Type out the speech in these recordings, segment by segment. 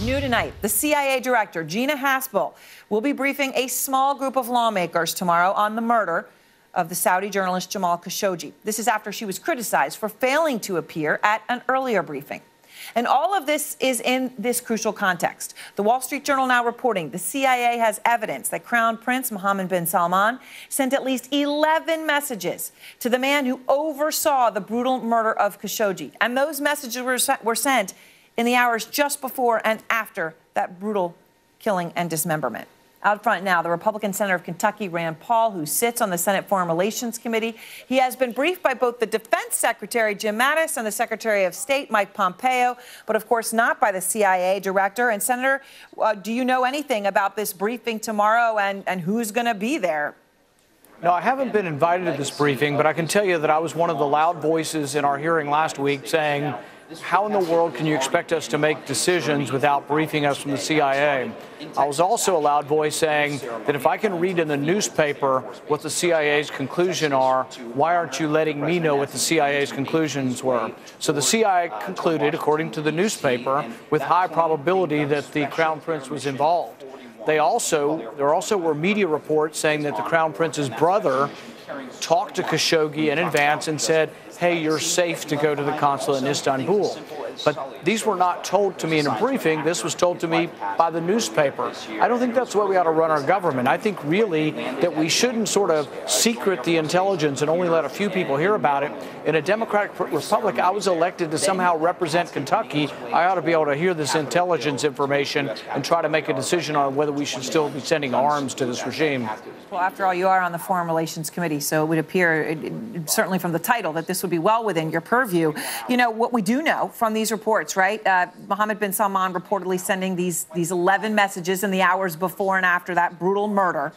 New tonight, the CIA director, Gina Haspel, will be briefing a small group of lawmakers tomorrow on the murder of the Saudi journalist Jamal Khashoggi. This is after she was criticized for failing to appear at an earlier briefing. And all of this is in this crucial context. The Wall Street Journal now reporting the CIA has evidence that Crown Prince Mohammed bin Salman sent at least 11 messages to the man who oversaw the brutal murder of Khashoggi. And those messages were sent in the hours just before and after that brutal killing and dismemberment. Out front now, the Republican Senator of Kentucky, Rand Paul, who sits on the Senate Foreign Relations Committee. He has been briefed by both the Defense Secretary, Jim Mattis, and the Secretary of State, Mike Pompeo, but of course not by the CIA director. And Senator, do you know anything about this briefing tomorrow and who's going to be there? No, I haven't been invited to this briefing, but I can tell you that I was one of the loud voices in our hearing last week saying, how in the world can you expect us to make decisions without briefing us from the CIA? I was also a loud voice saying that if I can read in the newspaper what the CIA's conclusions are, why aren't you letting me know what the CIA's conclusions were? So the CIA concluded, according to the newspaper, with high probability that the Crown Prince was involved. There also were media reports saying that the Crown Prince's brother talked to Khashoggi in advance and said, hey, you're safe to go to the consulate in Istanbul. But these were not told to me in a briefing. This was told to me by the newspaper. I don't think that's the way we ought to run our government. I think really that we shouldn't sort of secret the intelligence and only let a few people hear about it. In a democratic republic, I was elected to somehow represent Kentucky. I ought to be able to hear this intelligence information and try to make a decision on whether we should still be sending arms to this regime. Well, after all, you are on the Foreign Relations Committee, so it would appear, certainly from the title, that this would be well within your purview. You know, what we do know from these reports, right? Mohammed bin Salman reportedly sending these 11 messages in the hours before and after that brutal murder.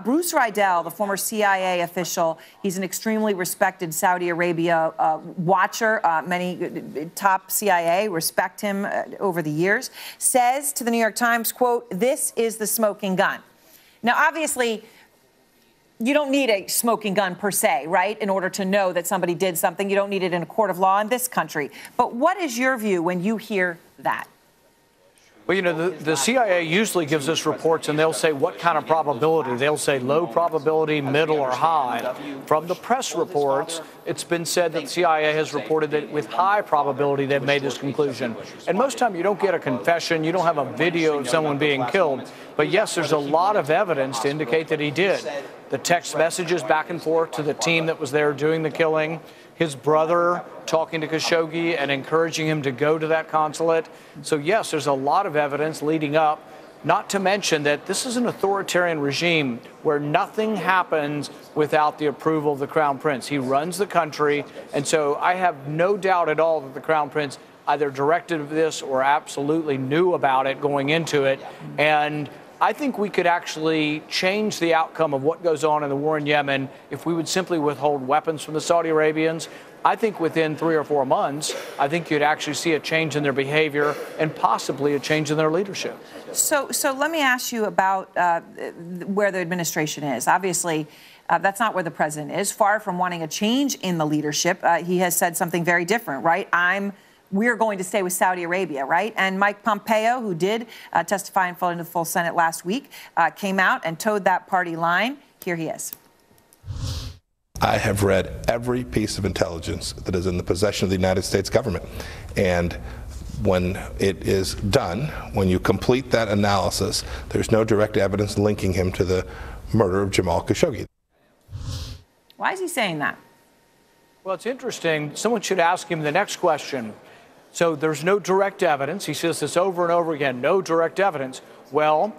Bruce Riedel, the former CIA official, he's an extremely respected Saudi Arabia watcher. Many top CIA respect him over the years, says to the New York Times, quote, this is the smoking gun. Now, obviously, you don't need a smoking gun per se, right, in order to know that somebody did something. You don't need it in a court of law in this country. But what is your view when you hear that? Well, you know, the CIA usually gives us reports and they'll say what kind of probability. They'll say low probability, middle, or high. From the press reports, it's been said that the CIA has reported that with high probability they've made this conclusion. And most time you don't get a confession, you don't have a video of someone being killed. But yes, there's a lot of evidence to indicate that he did. The text messages back and forth to the team that was there doing the killing, his brother talking to Khashoggi and encouraging him to go to that consulate. So, yes, there's a lot of evidence leading up, not to mention that this is an authoritarian regime where nothing happens without the approval of the Crown Prince. He runs the country, and so I have no doubt at all that the Crown Prince either directed this or absolutely knew about it going into it. And I think we could actually change the outcome of what goes on in the war in Yemen if we would simply withhold weapons from the Saudi Arabians. I think within 3 or 4 months, I think you'd actually see a change in their behavior and possibly a change in their leadership. So let me ask you about where the administration is. Obviously, that's not where the president is. Far from wanting a change in the leadership, he has said something very different, right? We're going to stay with Saudi Arabia, right? And Mike Pompeo, who did testify in front of the full Senate last week, came out and towed that party line. Here he is. I have read every piece of intelligence that is in the possession of the United States government. And when it is done, when you complete that analysis, there's no direct evidence linking him to the murder of Jamal Khashoggi. Why is he saying that? Well, it's interesting. Someone should ask him the next question. So there's no direct evidence. He says this over and over again, no direct evidence. Well,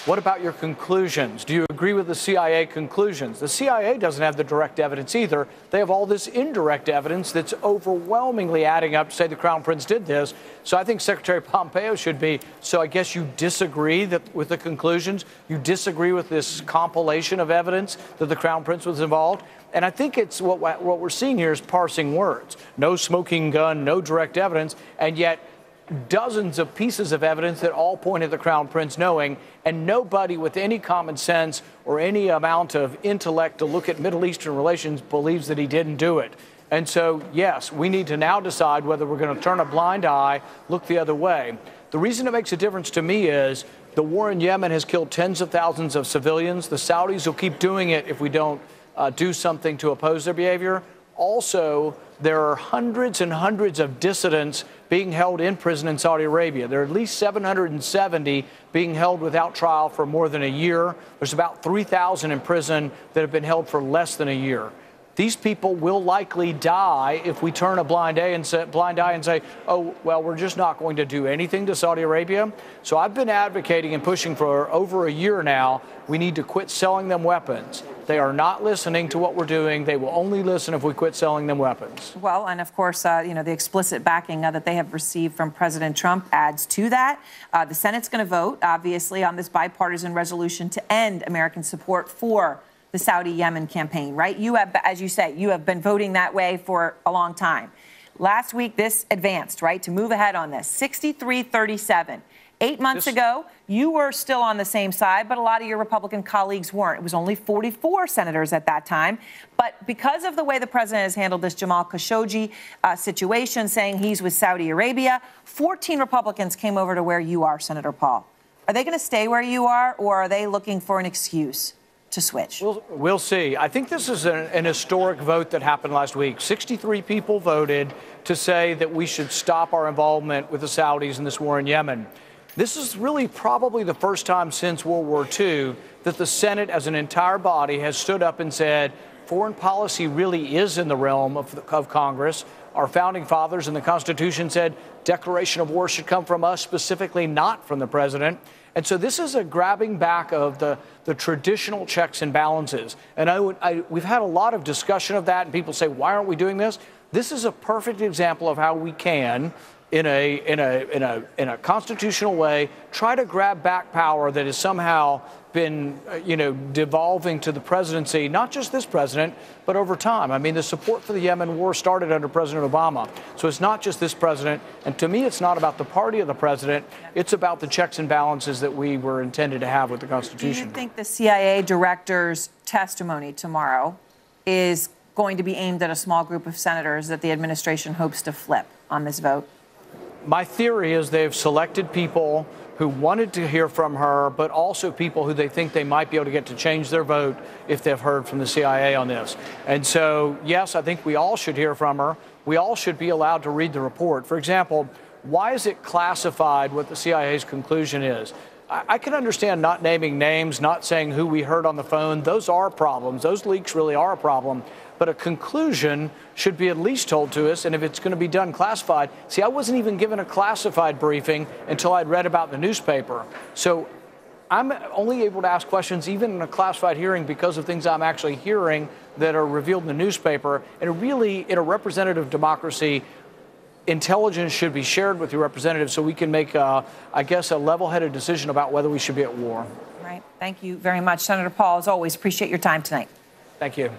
what about your conclusions? Do you agree with the CIA conclusions? The CIA doesn't have the direct evidence either. They have all this indirect evidence that's overwhelmingly adding up to say the Crown Prince did this. So I think Secretary Pompeo should be, so I guess you disagree with the conclusions? You disagree with this compilation of evidence that the Crown Prince was involved? And I think it's what we're seeing here is parsing words. No smoking gun, no direct evidence, and yet dozens of pieces of evidence that all point at the Crown Prince knowing, and nobody with any common sense or any amount of intellect to look at Middle Eastern relations believes that he didn't do it. And so, yes, we need to now decide whether we're going to turn a blind eye, look the other way. The reason it makes a difference to me is the war in Yemen has killed tens of thousands of civilians. The Saudis will keep doing it if we don't do something to oppose their behavior. Also, there are hundreds and hundreds of dissidents being held in prison in Saudi Arabia. There are at least 770 being held without trial for more than a year. There's about 3,000 in prison that have been held for less than a year. These people will likely die if we turn a blind eye and say, oh, well, we're just not going to do anything to Saudi Arabia. So I've been advocating and pushing for over a year now, we need to quit selling them weapons. They are not listening to what we're doing. They will only listen if we quit selling them weapons. Well, and of course, the explicit backing that they have received from President Trump adds to that. The Senate's going to vote, obviously, on this bipartisan resolution to end American support for the Saudi-Yemen campaign, right? You have, as you say, you have been voting that way for a long time. Last week, this advanced, right, to move ahead on this, 63-37. 8 months ago, you were still on the same side, but a lot of your Republican colleagues weren't. It was only 44 senators at that time. But because of the way the president has handled this Jamal Khashoggi situation, saying he's with Saudi Arabia, 14 Republicans came over to where you are, Senator Paul. Are they going to stay where you are, or are they looking for an excuse to switch? We'll see. I think this is an historic vote that happened last week. 63 people voted to say that we should stop our involvement with the Saudis in this war in Yemen. This is really probably the first time since World War II that the Senate as an entire body has stood up and said foreign policy really is in the realm of Congress. Our founding fathers in the Constitution said declaration of war should come from us, specifically not from the president. And so this is a grabbing back of the traditional checks and balances. And we've had a lot of discussion of that, and people say, why aren't we doing this? This is a perfect example of how we can, in a constitutional way, try to grab back power that has somehow been, devolving to the presidency, not just this president, but over time. I mean, the support for the Yemen war started under President Obama. So it's not just this president. And to me, it's not about the party of the president. It's about the checks and balances that we were intended to have with the Constitution. Do you think the CIA director's testimony tomorrow is going to be aimed at a small group of senators that the administration hopes to flip on this vote? My theory is they've selected people who wanted to hear from her, but also people who they think they might be able to get to change their vote if they've heard from the CIA on this. And so, yes, I think we all should hear from her. We all should be allowed to read the report. For example, why is it classified what the CIA's conclusion is? I can understand not naming names, not saying who we heard on the phone. Those are problems. Those leaks really are a problem. But a conclusion should be at least told to us, and if it's going to be done classified. See, I wasn't even given a classified briefing until I'd read about the newspaper. So I'm only able to ask questions even in a classified hearing because of things I'm actually hearing that are revealed in the newspaper. And really, in a representative democracy, intelligence should be shared with your representatives so we can make, a level-headed decision about whether we should be at war. Right. Thank you very much, Senator Paul. As always, appreciate your time tonight. Thank you.